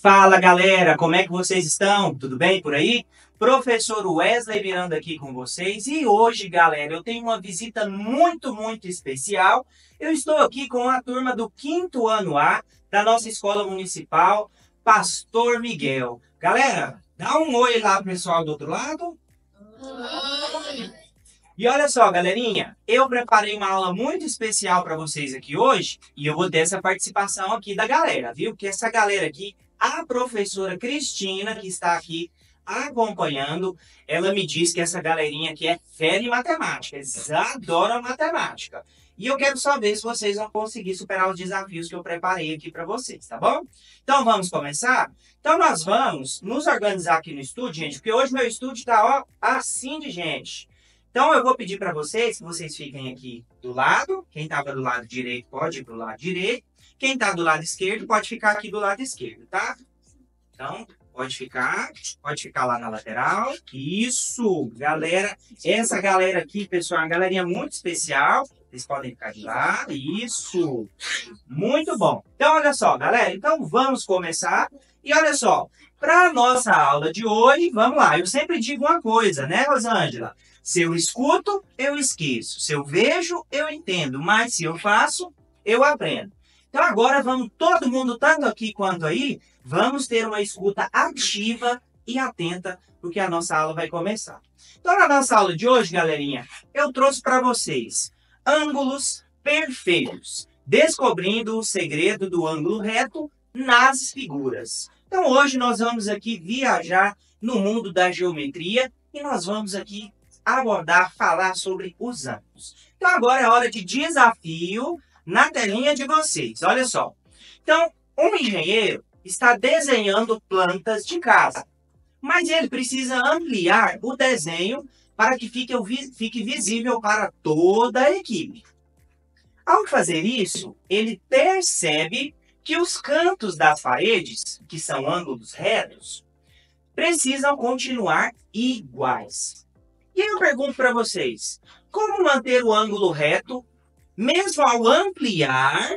Fala galera, como é que vocês estão? Tudo bem por aí? Professor Wesley Miranda aqui com vocês e hoje, galera, eu tenho uma visita muito especial. Eu estou aqui com a turma do 5º ano A da nossa escola municipal, Pastor Miguel. Galera, dá um oi lá pro pessoal do outro lado. E olha só, galerinha, eu preparei uma aula muito especial para vocês aqui hoje e eu vou ter essa participação aqui da galera, viu? Porque essa galera aqui, a professora Cristina, que está aqui acompanhando, ela me disse que essa galerinha aqui é fera em matemática, eles adoram matemática. E eu quero saber se vocês vão conseguir superar os desafios que eu preparei aqui para vocês, tá bom? Então vamos começar? Então nós vamos nos organizar aqui no estúdio, gente, porque hoje meu estúdio está assim de gente. Então eu vou pedir para vocês que vocês fiquem aqui do lado. Quem estava do lado direito pode ir para o lado direito. Quem está do lado esquerdo pode ficar aqui do lado esquerdo, tá? Então pode ficar lá na lateral. Isso, galera. Essa galera aqui, pessoal, é uma galerinha muito especial. Vocês podem ficar de lado. Isso. Muito bom. Então olha só, galera. Então vamos começar. E olha só, para a nossa aula de hoje, vamos lá. Eu sempre digo uma coisa, né, Rosângela? Se eu escuto, eu esqueço. Se eu vejo, eu entendo. Mas se eu faço, eu aprendo. Então agora vamos, todo mundo tanto aqui quanto aí, vamos ter uma escuta ativa e atenta, porque a nossa aula vai começar. Então na nossa aula de hoje, galerinha, eu trouxe para vocês ângulos perfeitos, descobrindo o segredo do ângulo reto nas figuras. Então hoje nós vamos aqui viajar no mundo da geometria e nós vamos aqui falar sobre os ângulos. Então agora é hora de desafio na telinha de vocês. Olha só. Então, um engenheiro está desenhando plantas de casa, mas ele precisa ampliar o desenho para que fique visível para toda a equipe. Ao fazer isso, ele percebe que os cantos das paredes, que são ângulos retos, precisam continuar iguais. E aí eu pergunto para vocês, como manter o ângulo reto mesmo ao ampliar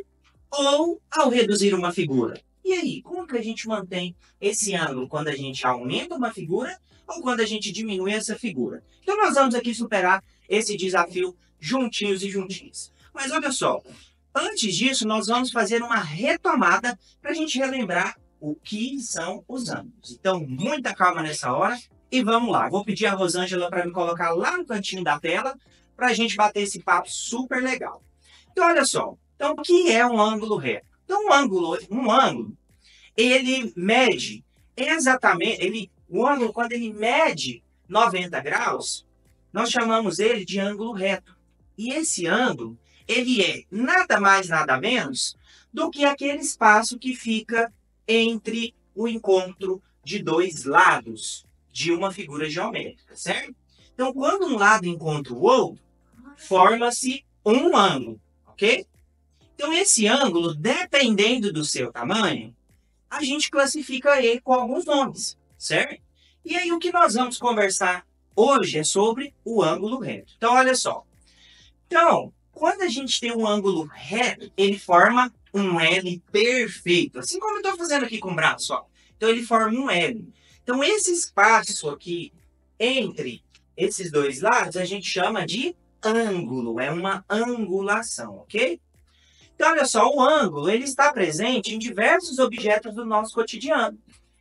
ou ao reduzir uma figura? E aí, como que a gente mantém esse ângulo quando a gente aumenta uma figura ou quando a gente diminui essa figura? Então nós vamos aqui superar esse desafio juntinhos e juntinhos. Mas olha só, antes disso nós vamos fazer uma retomada para a gente relembrar o que são os ângulos. Então muita calma nessa hora. E vamos lá, vou pedir a Rosângela para me colocar lá no cantinho da tela para a gente bater esse papo super legal. Então, olha só. Então, o que é um ângulo reto? Então, um ângulo, ele mede exatamente, o ângulo, quando ele mede 90 graus, nós chamamos ele de ângulo reto. E esse ângulo, ele é nada mais, nada menos do que aquele espaço que fica entre o encontro de dois lados de uma figura geométrica, certo? Então, quando um lado encontra o outro, forma-se um ângulo, ok? Então, esse ângulo, dependendo do seu tamanho, a gente classifica ele com alguns nomes, certo? E aí, o que nós vamos conversar hoje é sobre o ângulo reto. Então, olha só. Então, quando a gente tem um ângulo reto, ele forma um L perfeito, assim como eu estou fazendo aqui com o braço, ó. Então, ele forma um L. Então, esse espaço aqui entre esses dois lados a gente chama de ângulo, é uma angulação, ok? Então, olha só, o ângulo ele está presente em diversos objetos do nosso cotidiano.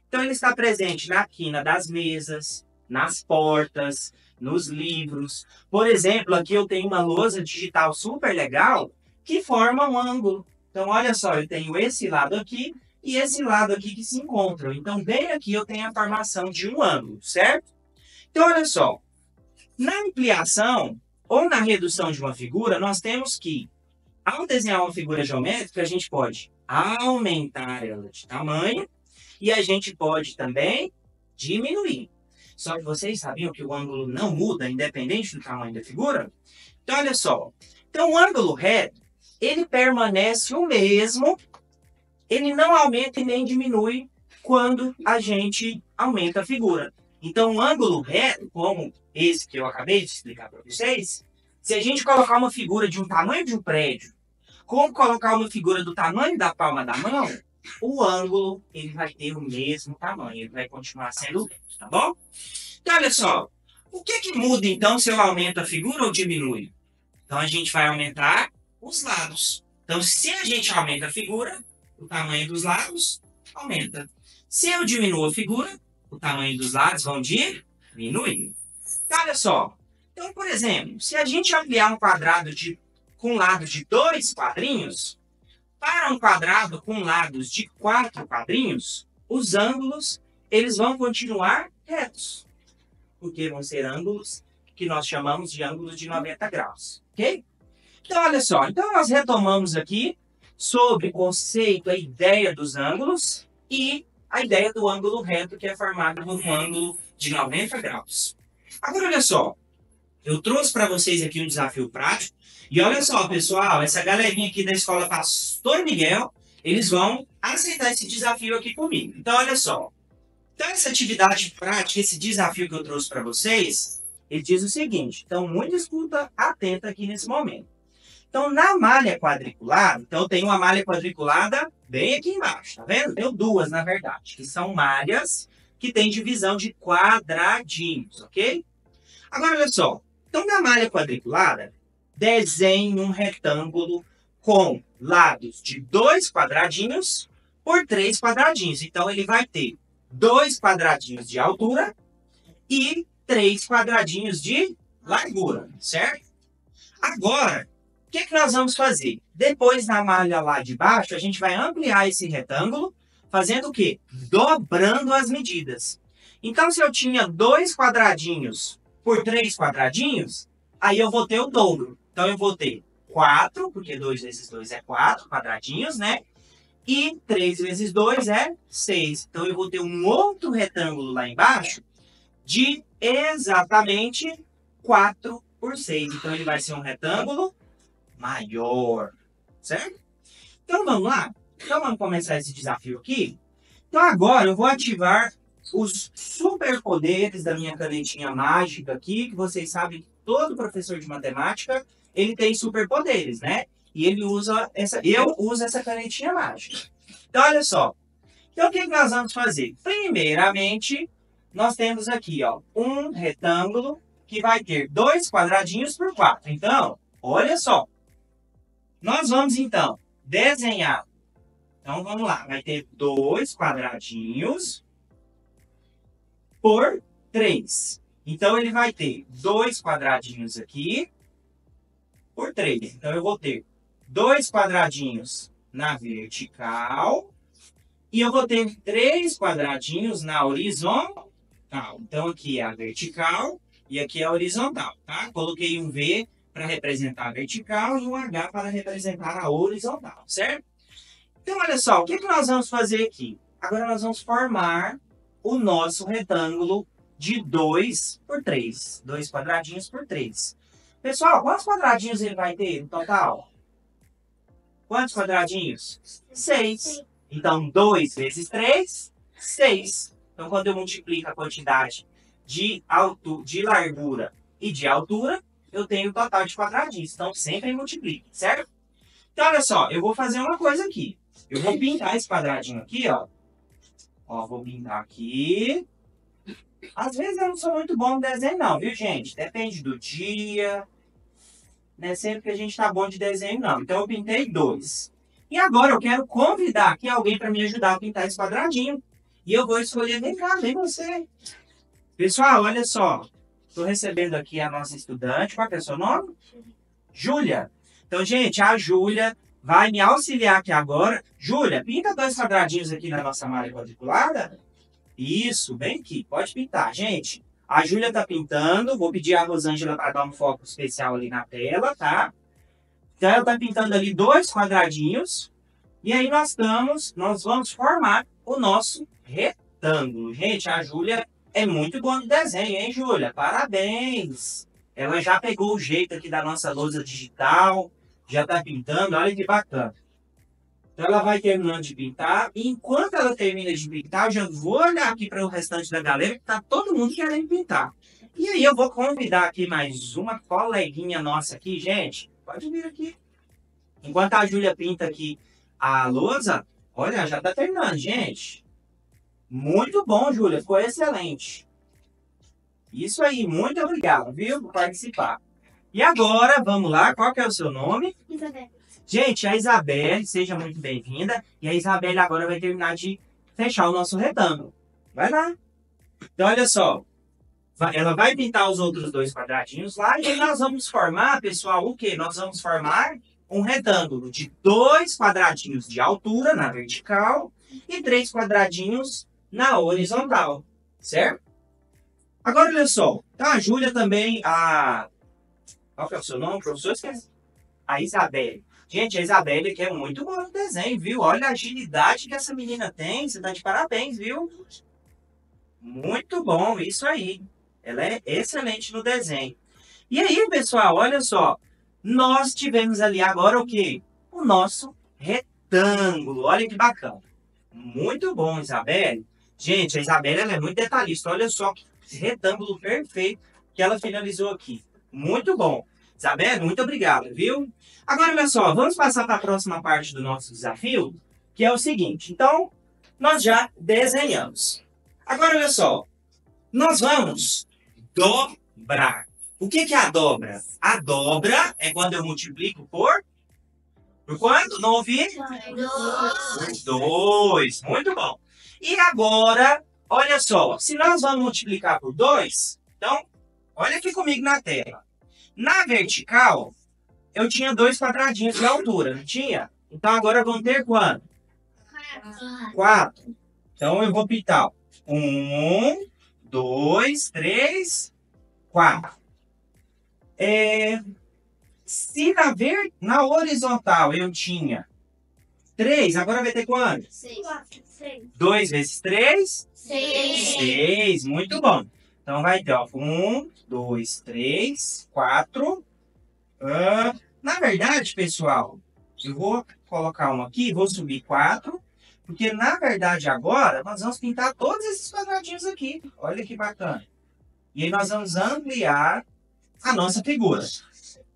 Então, ele está presente na quina das mesas, nas portas, nos livros. Por exemplo, aqui eu tenho uma lousa digital super legal que forma um ângulo. Então, olha só, eu tenho esse lado aqui e esse lado aqui que se encontram. Então, bem aqui eu tenho a formação de um ângulo, certo? Então, olha só. Na ampliação ou na redução de uma figura, nós temos que, ao desenhar uma figura geométrica, a gente pode aumentar ela de tamanho e a gente pode também diminuir. Só que vocês sabiam que o ângulo não muda independente do tamanho da figura? Então, olha só. Então, o ângulo reto, ele permanece o mesmo. Ele não aumenta e nem diminui quando a gente aumenta a figura. Então, um ângulo reto, como esse que eu acabei de explicar para vocês, se a gente colocar uma figura de um tamanho de um prédio, como colocar uma figura do tamanho da palma da mão, o ângulo ele vai ter o mesmo tamanho, ele vai continuar sendo o mesmo, tá bom? Então, olha só, o que que muda então se eu aumento a figura ou diminui? Então, a gente vai aumentar os lados. Então, se a gente aumenta a figura, o tamanho dos lados aumenta. Se eu diminuo a figura, o tamanho dos lados vão diminuir. Então, olha só. Então, por exemplo, se a gente ampliar um quadrado com lados de 2 quadrinhos, para um quadrado com lados de 4 quadrinhos, os ângulos eles vão continuar retos. Porque vão ser ângulos que nós chamamos de ângulos de 90 graus. Ok? Então, olha só. Então, nós retomamos aqui sobre o conceito, a ideia dos ângulos e a ideia do ângulo reto, que é formado por um ângulo de 90 graus. Agora, olha só. Eu trouxe para vocês aqui um desafio prático. E olha só, pessoal, essa galerinha aqui da Escola Pastor Miguel, eles vão aceitar esse desafio aqui comigo. Então, olha só. Então, essa atividade prática, esse desafio que eu trouxe para vocês, ele diz o seguinte. Então, muita escuta atenta aqui nesse momento. Então, na malha quadriculada, então tem uma malha quadriculada bem aqui embaixo, tá vendo? Tenho duas, na verdade, que são malhas que têm divisão de quadradinhos, ok? Agora, olha só. Então, na malha quadriculada, desenhe um retângulo com lados de 2 quadradinhos por 3 quadradinhos. Então, ele vai ter 2 quadradinhos de altura e 3 quadradinhos de largura, certo? Agora, o que nós vamos fazer? Depois, na malha lá de baixo, a gente vai ampliar esse retângulo, fazendo o quê? Dobrando as medidas. Então, se eu tinha 2 quadradinhos por 3 quadradinhos, aí eu vou ter o dobro. Então, eu vou ter 4, porque 2 vezes 2 é 4 quadradinhos, né? E 3 vezes 2 é 6. Então, eu vou ter um outro retângulo lá embaixo de exatamente 4 por 6. Então, ele vai ser um retângulo maior, certo? Então, vamos lá? Então, vamos começar esse desafio aqui. Então, agora eu vou ativar os superpoderes da minha canetinha mágica aqui, que vocês sabem que todo professor de matemática, ele tem superpoderes, né? E ele usa eu uso essa canetinha mágica. Então, olha só. Então, o que nós vamos fazer? Primeiramente, nós temos aqui, ó, um retângulo que vai ter 2 quadradinhos por 4. Então, olha só. Nós vamos, então, desenhar. Então, vamos lá. Vai ter 2 quadradinhos por 3. Então, ele vai ter 2 quadradinhos aqui por 3. Então, eu vou ter 2 quadradinhos na vertical e eu vou ter 3 quadradinhos na horizontal. Então, aqui é a vertical e aqui é a horizontal, tá? Coloquei um V para representar a vertical e um H para representar a horizontal, certo? Então, olha só, o que nós vamos fazer aqui? Agora, nós vamos formar o nosso retângulo de 2 por 3. 2 quadradinhos por 3. Pessoal, quantos quadradinhos ele vai ter no total? Quantos quadradinhos? 6. Então, 2 vezes 3, 6. Então, quando eu multiplico a quantidade de largura e de altura, eu tenho o total de quadradinhos. Então, sempre multiplico, certo? Então, olha só, eu vou fazer uma coisa aqui. Eu vou pintar esse quadradinho aqui, ó. Ó, vou pintar aqui. Às vezes eu não sou muito bom no desenho, não, viu, gente? Depende do dia. Não é sempre que a gente tá bom de desenho, não. Então, eu pintei 2. E agora eu quero convidar aqui alguém para me ajudar a pintar esse quadradinho. E eu vou escolher, vem cá, vem você. Pessoal, olha só. Estou recebendo aqui a nossa estudante. Qual é o seu nome? Júlia. Então, gente, a Júlia vai me auxiliar aqui agora. Júlia, pinta 2 quadradinhos aqui na nossa malha quadriculada. Isso, bem aqui. Pode pintar, gente. A Júlia está pintando. Vou pedir a Rosângela para dar um foco especial ali na tela, tá? Então, ela está pintando ali 2 quadradinhos. E aí nós vamos formar o nosso retângulo. Gente, a Júlia é muito boa no desenho, hein, Júlia? Parabéns! Ela já pegou o jeito aqui da nossa lousa digital. Já está pintando, olha que bacana. Então, ela vai terminando de pintar. E enquanto ela termina de pintar, eu já vou olhar aqui para o restante da galera, que está todo mundo querendo pintar. E aí eu vou convidar aqui mais uma coleguinha nossa aqui, gente. Pode vir aqui. Enquanto a Júlia pinta aqui a lousa, Olha, já tá terminando, gente. Muito bom, Júlia. Ficou excelente. Isso aí, muito obrigado, viu, por participar. E agora, vamos lá, qual que é o seu nome? Isabel. Gente, a Isabelle, seja muito bem-vinda. E a Isabelle agora vai terminar de fechar o nosso retângulo. Vai lá. Então, olha só. Ela vai pintar os outros dois quadradinhos lá e aí nós vamos formar, pessoal, o quê? Nós vamos formar um retângulo de 2 quadradinhos de altura na vertical e 3 quadradinhos na horizontal, certo? Agora, olha só. Então, a Júlia também, qual que é o seu nome, professor? Esquece. A Isabelle. Gente, a Isabelle que é muito boa no desenho, viu? Olha a agilidade que essa menina tem. Você tá de parabéns, viu? Muito bom, isso aí. Ela é excelente no desenho. E aí, pessoal, olha só. Nós tivemos ali agora o quê? O nosso retângulo. Olha que bacana. Muito bom, Isabelle. Gente, a Isabelle ela é muito detalhista. Olha só que retângulo perfeito que ela finalizou aqui. Muito bom. Isabelle, muito obrigado, viu? Agora, olha só, vamos passar para a próxima parte do nosso desafio, que é o seguinte. Então, nós já desenhamos. Agora, olha só, nós vamos dobrar. O que que é a dobra? A dobra é quando eu multiplico por quanto? Não ouvi? Por 2. Muito bom. E agora, olha só, se nós vamos multiplicar por 2, então, olha aqui comigo na tela. Na vertical, eu tinha 2 quadradinhos de altura, não tinha? Então agora vão ter quanto? 4. Então eu vou pintar 1, 2, 3, 4. Se na horizontal eu tinha 3, agora vai ter quanto? 6. 2 vezes 3? 6. 6. Muito bom. Então vai ter, ó, 1, 2, 3, 4. Na verdade, pessoal, eu vou colocar uma aqui, vou subir 4. Porque, na verdade, agora, nós vamos pintar todos esses quadradinhos aqui. Olha que bacana. E aí nós vamos ampliar a nossa figura.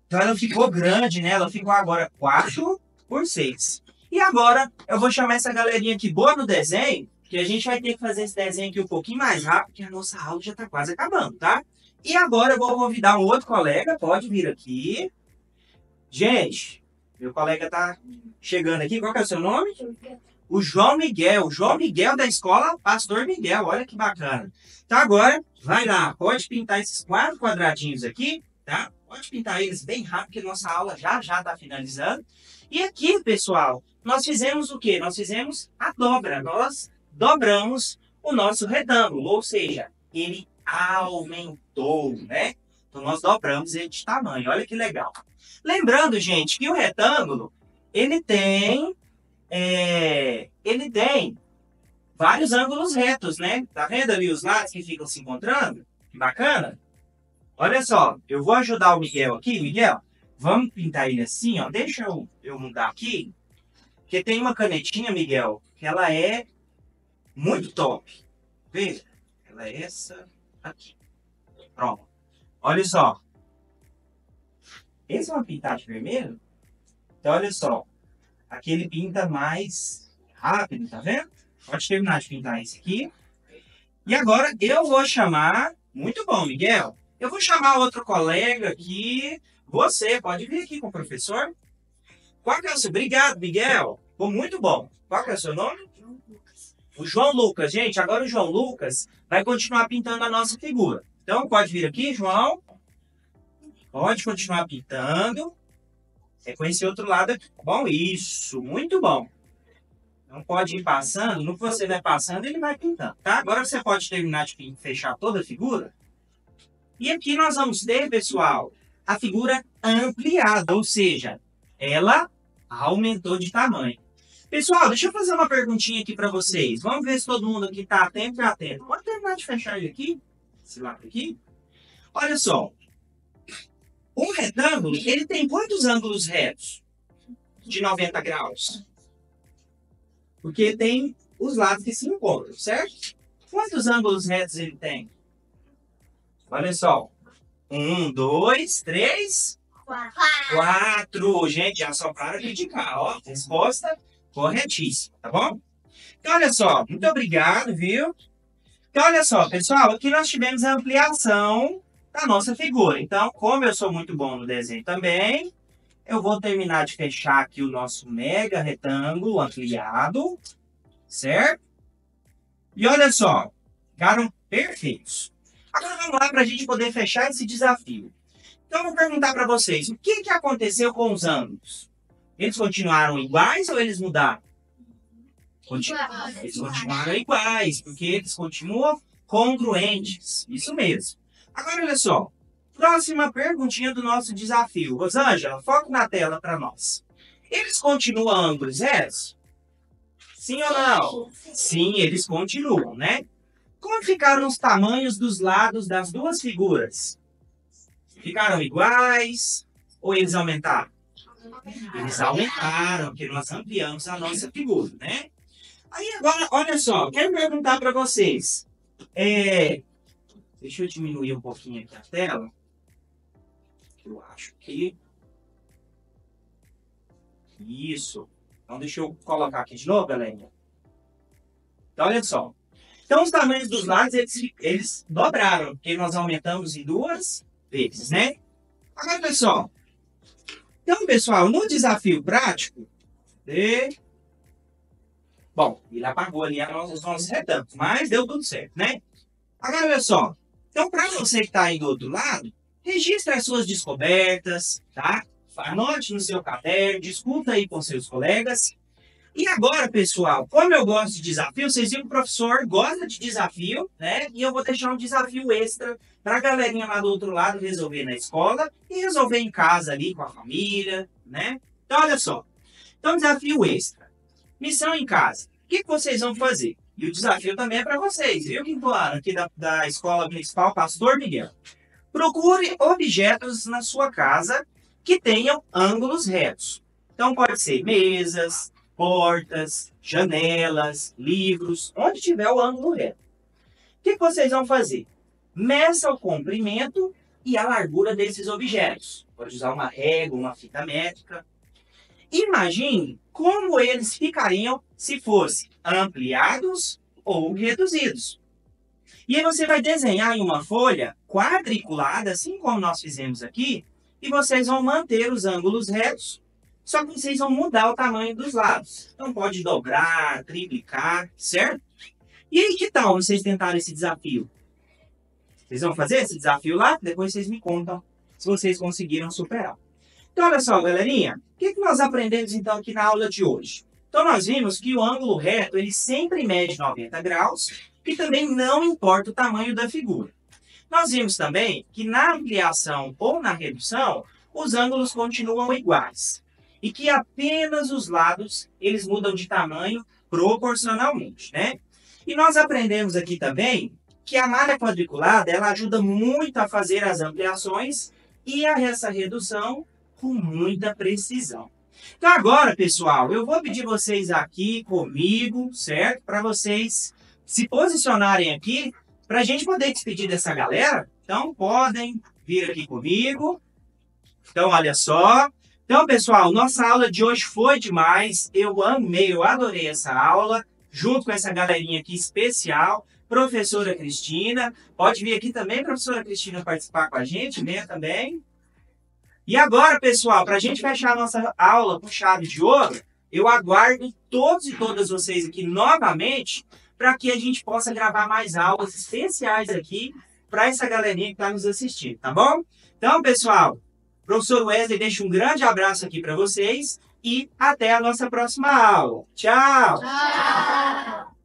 Então, ela ficou grande, né? Ela ficou agora 4 por 6. E agora, eu vou chamar essa galerinha aqui boa no desenho, que a gente vai ter que fazer esse desenho aqui um pouquinho mais rápido, porque a nossa aula já está quase acabando, tá? E agora eu vou convidar um outro colega, pode vir aqui. Gente, meu colega tá chegando aqui. Qual que é o seu nome? O João Miguel da escola Pastor Miguel, olha que bacana. Então agora, vai lá, pode pintar esses 4 quadradinhos aqui, tá? Pode pintar eles bem rápido, porque nossa aula já está finalizando. E aqui, pessoal, nós fizemos o quê? Nós fizemos a dobra, nós dobramos o nosso retângulo, ou seja, ele aumentou, né? Então nós dobramos ele de tamanho, olha que legal. Lembrando, gente, que o retângulo, ele tem vários ângulos retos, né? Tá vendo ali os lados que ficam se encontrando? Que bacana. Olha só, eu vou ajudar o Miguel aqui. Miguel, vamos pintar ele assim, ó. Deixa eu mudar aqui. Porque tem uma canetinha, Miguel, que ela é muito top. Veja, ela é essa aqui. Pronto. Olha só. Esse é uma pintada de vermelho? Então, olha só. Aqui ele pinta mais rápido, tá vendo? Pode terminar de pintar esse aqui. E agora eu vou chamar... Muito bom, Miguel. Eu vou chamar outro colega aqui. Você pode vir aqui com o professor. Qual que é o seu... Obrigado, Miguel. Ficou muito bom. Qual que é o seu nome? O João Lucas. Gente, agora o João Lucas vai continuar pintando a nossa figura. Então, pode vir aqui, João. Pode continuar pintando. É com esse outro lado aqui. Bom, isso. Muito bom. Não pode ir passando. No que você vai passando, ele vai pintando, tá? Agora você pode terminar de fechar toda a figura. E aqui nós vamos ter, pessoal, a figura ampliada. Ou seja, ela aumentou de tamanho. Pessoal, deixa eu fazer uma perguntinha aqui para vocês. Vamos ver se todo mundo aqui está atento e atento. Pode terminar de fechar ele aqui? Esse lado aqui? Olha só. Um retângulo, ele tem quantos ângulos retos? De 90 graus. Porque tem os lados que se encontram, certo? Quantos ângulos retos ele tem? Olha só. 1, 2, 3, 4. Gente, já só para criticar. Ó, resposta Corretíssimo, tá bom? Então, olha só, muito obrigado, viu? Então, olha só, pessoal, aqui nós tivemos a ampliação da nossa figura. Então, como eu sou muito bom no desenho também, eu vou terminar de fechar aqui o nosso mega retângulo ampliado, certo? E olha só, ficaram perfeitos. Agora vamos lá para a gente poder fechar esse desafio. Então, eu vou perguntar para vocês, o que aconteceu com os ângulos? Eles continuaram iguais ou eles mudaram? Eles continuaram iguais, porque eles continuam congruentes. Isso mesmo. Agora, olha só. Próxima perguntinha do nosso desafio. Rosângela, foca na tela para nós. Eles continuam ângulos retos? Sim ou não? Sim, eles continuam, né? Como ficaram os tamanhos dos lados das duas figuras? Ficaram iguais ou eles aumentaram? Eles aumentaram, porque nós ampliamos a nossa figura, né? Aí agora, olha só, quero perguntar para vocês. Deixa eu diminuir um pouquinho aqui a tela. Eu acho que... Isso. Então, deixa eu colocar aqui de novo, galera. Então, olha só. Então, os tamanhos dos lados, eles dobraram, porque nós aumentamos em 2 vezes, né? Agora, pessoal. Então, pessoal, no desafio prático... Bom, ele apagou ali os nossos retângulos, mas deu tudo certo, né? Agora, olha só. Então, para você que está aí do outro lado, registre as suas descobertas, tá? Anote no seu caderno, discuta aí com seus colegas. E agora, pessoal, como eu gosto de desafio, vocês viram que o professor gosta de desafio, né? E eu vou deixar um desafio extra para a galerinha lá do outro lado resolver na escola e resolver em casa ali com a família, né? Então, olha só. Então, desafio extra. Missão em casa. O que vocês vão fazer? E o desafio também é para vocês, viu, quinto ano, aqui da Escola Municipal Pastor Miguel. Procure objetos na sua casa que tenham ângulos retos. Então, pode ser mesas, portas, janelas, livros, onde tiver o ângulo reto. O que vocês vão fazer? Meça o comprimento e a largura desses objetos. Pode usar uma régua, uma fita métrica. Imagine como eles ficariam se fossem ampliados ou reduzidos. E aí você vai desenhar em uma folha quadriculada, assim como nós fizemos aqui, e vocês vão manter os ângulos retos, só que vocês vão mudar o tamanho dos lados. Então pode dobrar, triplicar, certo? E aí que tal vocês tentarem esse desafio? Vocês vão fazer esse desafio lá? Depois vocês me contam se vocês conseguiram superar. Então, olha só, galerinha, o que nós aprendemos então aqui na aula de hoje? Então, nós vimos que o ângulo reto, ele sempre mede 90 graus, e também não importa o tamanho da figura. Nós vimos também que na ampliação ou na redução, os ângulos continuam iguais, e que apenas os lados, eles mudam de tamanho proporcionalmente, né? E nós aprendemos aqui também que a malha quadriculada, ela ajuda muito a fazer as ampliações e essa redução com muita precisão. Então agora, pessoal, eu vou pedir vocês aqui comigo, certo? Para vocês se posicionarem aqui, para a gente poder despedir dessa galera. Então, podem vir aqui comigo. Então, olha só. Então, pessoal, nossa aula de hoje foi demais. Eu amei, eu adorei essa aula, junto com essa galerinha aqui especial. Professora Cristina. Pode vir aqui também, professora Cristina, participar com a gente, venha também. E agora, pessoal, para a gente fechar a nossa aula com chave de ouro, eu aguardo todos e todas vocês aqui novamente para que a gente possa gravar mais aulas especiais aqui para essa galerinha que está nos assistindo, tá bom? Então, pessoal, professor Wesley deixa um grande abraço aqui para vocês e até a nossa próxima aula. Tchau! Tchau!